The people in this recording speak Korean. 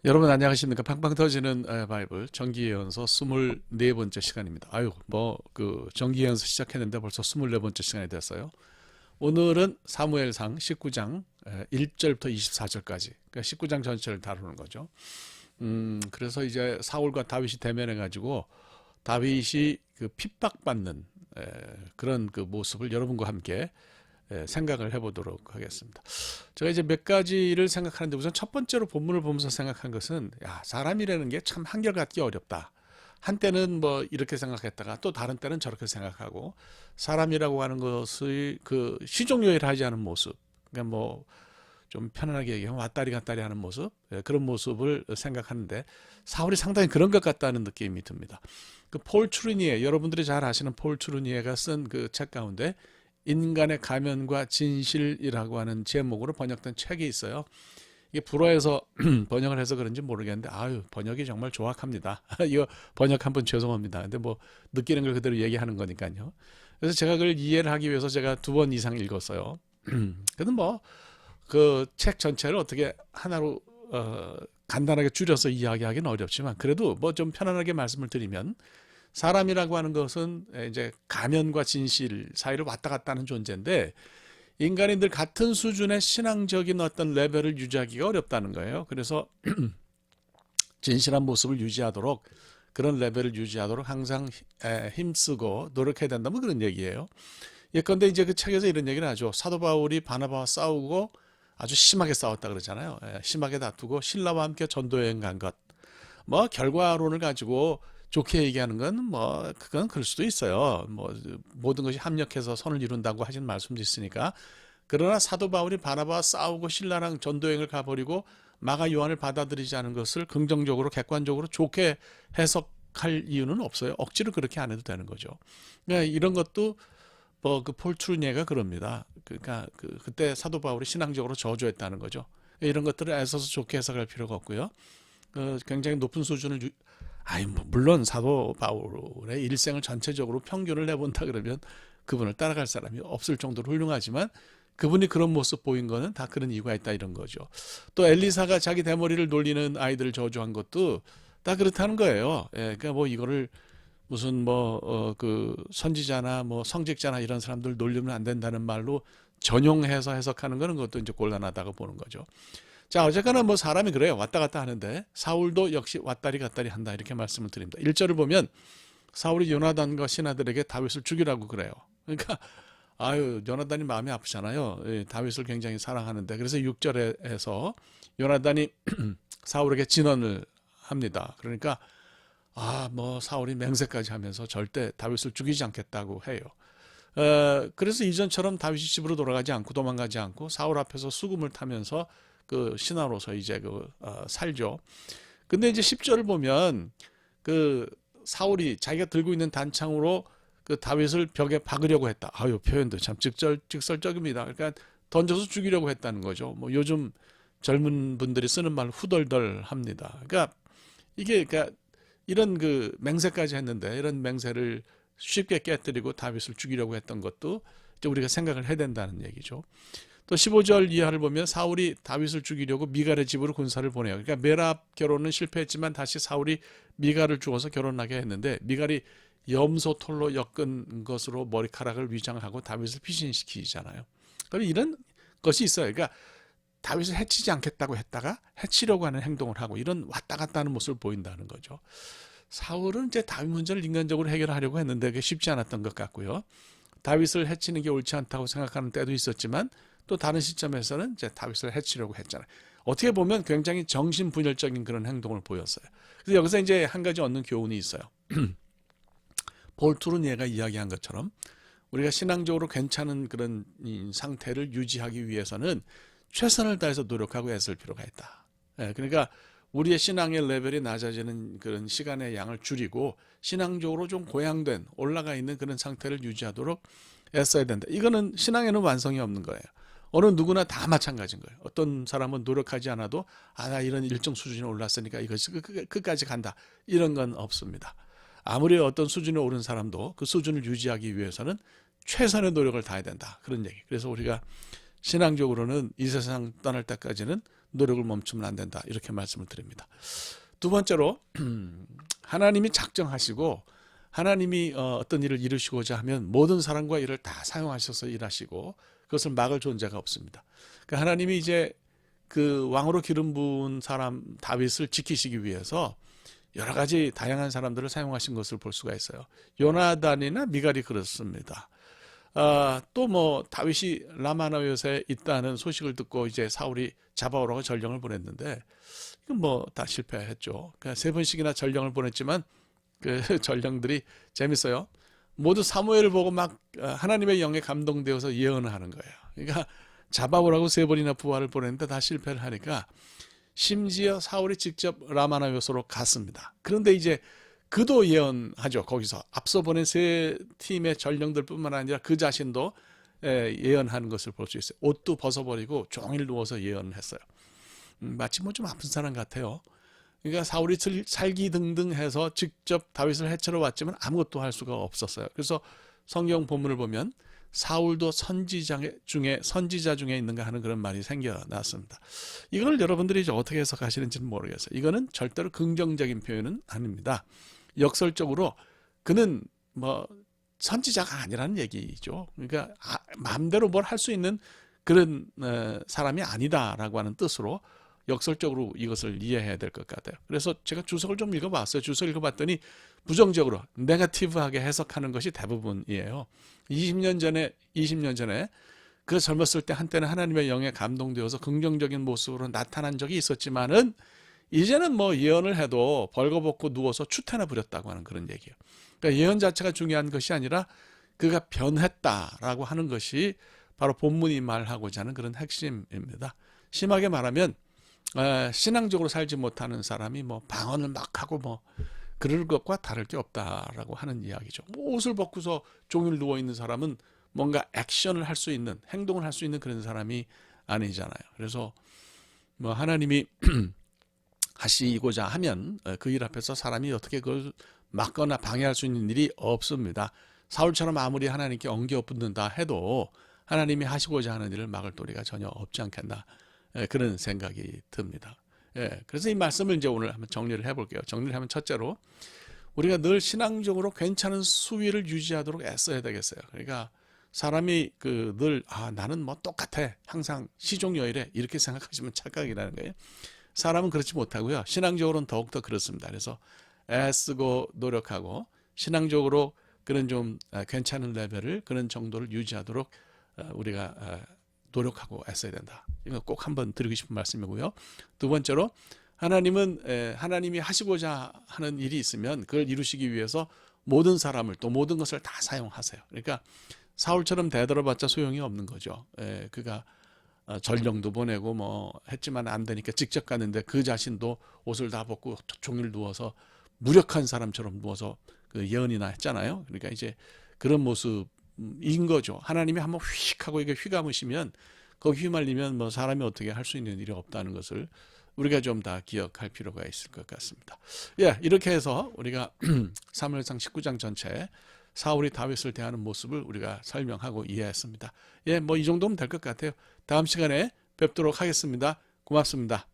여러분 안녕하십니까? 팡팡 터지는 바이블 정기예언서 24번째 시간입니다. 아유, 정기예언서 시작했는데 벌써 24번째 시간이 됐어요. 오늘은 사무엘상 19장 1절부터 24절까지, 그러니까 19장 전체를 다루는 거죠. 그래서 이제 사울과 다윗이 대면해 가지고 다윗이 그 핍박받는 그런 그 모습을 여러분과 함께 생각을 해보도록 하겠습니다. 제가 이제 몇 가지를 생각하는데, 우선 첫 번째로 본문을 보면서 생각한 것은, 야, 사람이라는 게 참 한결같기 어렵다. 한때는 뭐 이렇게 생각했다가 또 다른 때는 저렇게 생각하고, 사람이라고 하는 것의 그 시종요일하지 않은 모습, 그러니까 뭐 좀 편안하게 얘기하면 왔다리 갔다리 하는 모습, 그런 모습을 생각하는데, 사울이 상당히 그런 것 같다는 느낌이 듭니다. 그 폴 추르니에, 여러분들이 잘 아시는 폴 추르니에가 쓴 그 책 가운데 인간의 가면과 진실이라고 하는 제목으로 번역된 책이 있어요. 이게 불어에서 번역을 해서 그런지 모르겠는데, 아유, 번역이 정말 정확합니다. 이거 번역한 분 죄송합니다. 근데 뭐 느끼는 걸 그대로 얘기하는 거니까요. 그래서 제가 그걸 이해를 하기 위해서 제가 2번 이상 읽었어요. 그래도 뭐 그 책 전체를 어떻게 하나로 간단하게 줄여서 이야기하기는 어렵지만, 그래도 뭐 좀 편안하게 말씀을 드리면, 사람이라고 하는 것은 이제 가면과 진실 사이를 왔다 갔다 하는 존재인데, 인간이 늘 같은 수준의 신앙적인 어떤 레벨을 유지하기가 어렵다는 거예요. 그래서 진실한 모습을 유지하도록, 그런 레벨을 유지하도록 항상 힘쓰고 노력해야 된다, 뭐 그런 얘기예요. 예컨대 이제 그 책에서 이런 얘기를 하죠. 사도 바울이 바나바와 싸우고 아주 심하게 싸웠다 그러잖아요. 심하게 다투고 신라와 함께 전도여행 간 것. 뭐 결과론을 가지고 좋게 얘기하는 건 뭐 그건 그럴 수도 있어요. 뭐 모든 것이 합력해서 선을 이룬다고 하신 말씀도 있으니까. 그러나 사도 바울이 바나바와 싸우고 신라랑 전도여행을 가버리고 마가 요한을 받아들이지 않은 것을 긍정적으로 객관적으로 좋게 해석할 이유는 없어요. 억지로 그렇게 안 해도 되는 거죠. 그러니까 이런 것도 뭐 그 폴 트루니에가 그럽니다. 그러니까 그때 사도 바울이 신앙적으로 저조했다는 거죠. 이런 것들을 애써서 좋게 해석할 필요가 없고요. 굉장히 높은 수준을 뭐 물론 사도 바울의 일생을 전체적으로 평균을 내본다 그러면 그분을 따라갈 사람이 없을 정도로 훌륭하지만, 그분이 그런 모습 보인 거는 다 그런 이유가 있다, 이런 거죠. 또 엘리사가 자기 대머리를 놀리는 아이들을 저주한 것도 다 그렇다는 거예요. 그러니까 뭐 이거를 무슨 그 선지자나 뭐 성직자나 이런 사람들 놀리면 안 된다는 말로 전용해서 해석하는 거는, 그것도 이제 곤란하다고 보는 거죠. 자, 어쨌거나 뭐 사람이 그래요. 왔다 갔다 하는데 사울도 역시 왔다리 갔다리 한다, 이렇게 말씀을 드립니다. 1절을 보면 사울이 요나단과 신하들에게 다윗을 죽이라고 그래요. 그러니까 아유, 요나단이 마음이 아프잖아요. 다윗을 굉장히 사랑하는데, 그래서 6절에서 요나단이 사울에게 진언을 합니다. 그러니까 뭐 사울이 맹세까지 하면서 절대 다윗을 죽이지 않겠다고 해요. 그래서 이전처럼 다윗이 집으로 돌아가지 않고 도망가지 않고 사울 앞에서 수금을 타면서 그 신하로서 이제 살죠. 근데 이제 10절을 보면 그 사울이 자기가 들고 있는 단창으로 그 다윗을 벽에 박으려고 했다. 아유, 표현도 참 직설적입니다. 그러니까 던져서 죽이려고 했다는 거죠. 뭐 요즘 젊은 분들이 쓰는 말 후덜덜합니다. 그러니까 이게 그러니까 이런 그 맹세까지 했는데, 이런 맹세를 쉽게 깨뜨리고 다윗을 죽이려고 했던 것도 이제 우리가 생각을 해야 된다는 얘기죠. 또 15절 이하를 보면 사울이 다윗을 죽이려고 미갈의 집으로 군사를 보내요. 그러니까 메랍 결혼은 실패했지만 다시 사울이 미갈을 죽어서 결혼하게 했는데, 미갈이 염소 털로 엮은 것으로 머리카락을 위장하고 다윗을 피신시키잖아요. 그럼 이런 것이 있어요. 그러니까 다윗을 해치지 않겠다고 했다가 해치려고 하는 행동을 하고, 이런 왔다 갔다 하는 모습을 보인다는 거죠. 사울은 이제 다윗 문제를 인간적으로 해결하려고 했는데 그게 쉽지 않았던 것 같고요. 다윗을 해치는 게 옳지 않다고 생각하는 때도 있었지만, 또 다른 시점에서는 이제 다윗을 해치려고 했잖아요. 어떻게 보면 굉장히 정신분열적인 그런 행동을 보였어요. 그래서 여기서 이제 한 가지 얻는 교훈이 있어요. 볼투르니에가 이야기한 것처럼 우리가 신앙적으로 괜찮은 그런 상태를 유지하기 위해서는 최선을 다해서 노력하고 애쓸 필요가 있다. 그러니까 우리의 신앙의 레벨이 낮아지는 그런 시간의 양을 줄이고 신앙적으로 좀 고양된, 올라가 있는 그런 상태를 유지하도록 애써야 된다. 이거는 신앙에는 완성이 없는 거예요. 어느 누구나 다 마찬가지인 거예요. 어떤 사람은 노력하지 않아도 나 이런 일정 수준에 올랐으니까 이것이 끝까지 간다, 이런 건 없습니다. 아무리 어떤 수준에 오른 사람도 그 수준을 유지하기 위해서는 최선의 노력을 다해야 된다, 그런 얘기. 그래서 우리가 신앙적으로는 이 세상 떠날 때까지는 노력을 멈추면 안 된다. 이렇게 말씀을 드립니다. 두 번째로 하나님이 작정하시고 하나님이 어떤 일을 이루시고자 하면 모든 사람과 일을 다 사용하셔서 일하시고 그것을 막을 존재가 없습니다. 그러니까 하나님이 이제 그 왕으로 기름 부은 사람 다윗을 지키시기 위해서 여러 가지 다양한 사람들을 사용하신 것을 볼 수가 있어요. 요나단이나 미갈이 그렇습니다. 또 뭐 다윗이 라마나요에 있다는 소식을 듣고 이제 사울이 잡아오라고 전령을 보냈는데 이건 뭐 다 실패했죠. 그러니까 세 번씩이나 전령을 보냈지만 그 전령들이 재밌어요. 모두 사무엘을 보고 막 하나님의 영에 감동되어서 예언을 하는 거예요. 그러니까 잡아오라고 세 번이나 부하를 보냈는데 다 실패를 하니까 심지어 사울이 직접 라마나요소로 갔습니다. 그런데 이제 그도 예언하죠. 거기서 앞서 보낸 세 팀의 전령들뿐만 아니라 그 자신도 예언하는 것을 볼 수 있어요. 옷도 벗어버리고 종일 누워서 예언을 했어요. 마치 뭐 좀 아픈 사람 같아요. 그러니까 사울이 살기등등해서 직접 다윗을 해치러 왔지만 아무것도 할 수가 없었어요. 그래서 성경 본문을 보면 사울도 선지자 중에 있는가 하는 그런 말이 생겨났습니다. 이걸 여러분들이 이제 어떻게 해석하시는지는 모르겠어요. 이거는 절대로 긍정적인 표현은 아닙니다. 역설적으로 그는 뭐 선지자가 아니라는 얘기죠. 그러니까 마음대로 뭘 할 수 있는 그런 사람이 아니다라고 하는 뜻으로 역설적으로 이것을 이해해야 될 것 같아요. 그래서 제가 주석을 좀 읽어봤어요. 주석 읽어봤더니 부정적으로 네거티브하게 해석하는 것이 대부분이에요. 20년 전에 그 젊었을 때 한때는 하나님의 영에 감동되어서 긍정적인 모습으로 나타난 적이 있었지만은 이제는 뭐 예언을 해도 벌거벗고 누워서 추태나 부렸다고 하는 그런 얘기예요. 그러니까 예언 자체가 중요한 것이 아니라 그가 변했다라고 하는 것이 바로 본문이 말하고자 하는 그런 핵심입니다. 심하게 말하면 신앙적으로 살지 못하는 사람이 뭐 방언을 막 하고 뭐 그럴 것과 다를 게 없다라고 하는 이야기죠. 뭐 옷을 벗고서 종일 누워 있는 사람은 뭔가 액션을 할 수 있는, 행동을 할 수 있는 그런 사람이 아니잖아요. 그래서 뭐 하나님이 하시고자 하면 그 일 앞에서 사람이 어떻게 그걸 막거나 방해할 수 있는 일이 없습니다. 사울처럼 아무리 하나님께 엉겨 붙는다 해도 하나님이 하시고자 하는 일을 막을 도리가 전혀 없지 않겠나, 그런 생각이 듭니다. 그래서 이 말씀을 이제 오늘 한번 정리를 해볼게요. 정리를 하면 첫째로 우리가 늘 신앙적으로 괜찮은 수위를 유지하도록 애써야 되겠어요. 그러니까 사람이 늘 나는 뭐 똑같아, 항상 시종여일해, 이렇게 생각하시면 착각이라는 거예요. 사람은 그렇지 못하고요. 신앙적으로는 더욱더 그렇습니다. 그래서 애쓰고 노력하고 신앙적으로 그런 좀 괜찮은 레벨을, 그런 정도를 유지하도록 우리가 노력하고 애써야 된다. 이거 꼭 한번 드리고 싶은 말씀이고요. 두 번째로 하나님은 하나님이 하시고자 하는 일이 있으면 그걸 이루시기 위해서 모든 사람을, 또 모든 것을 다 사용하세요. 그러니까 사울처럼 대들어봤자 소용이 없는 거죠. 그가 전령도 보내고 뭐 했지만 안 되니까 직접 갔는데 그 자신도 옷을 다 벗고 종일 누워서 무력한 사람처럼 누워서 그 예언이나 했잖아요. 그러니까 이제 그런 모습인 거죠. 하나님이 한번 휙 하고 이게 휘감으시면 거기 휘말리면 뭐 사람이 어떻게 할 수 있는 일이 없다는 것을 우리가 좀 다 기억할 필요가 있을 것 같습니다. 이렇게 해서 우리가 사무엘상 19장 전체 사울이 다윗을 대하는 모습을 우리가 설명하고 이해했습니다. 뭐 이 정도면 될 것 같아요. 다음 시간에 뵙도록 하겠습니다. 고맙습니다.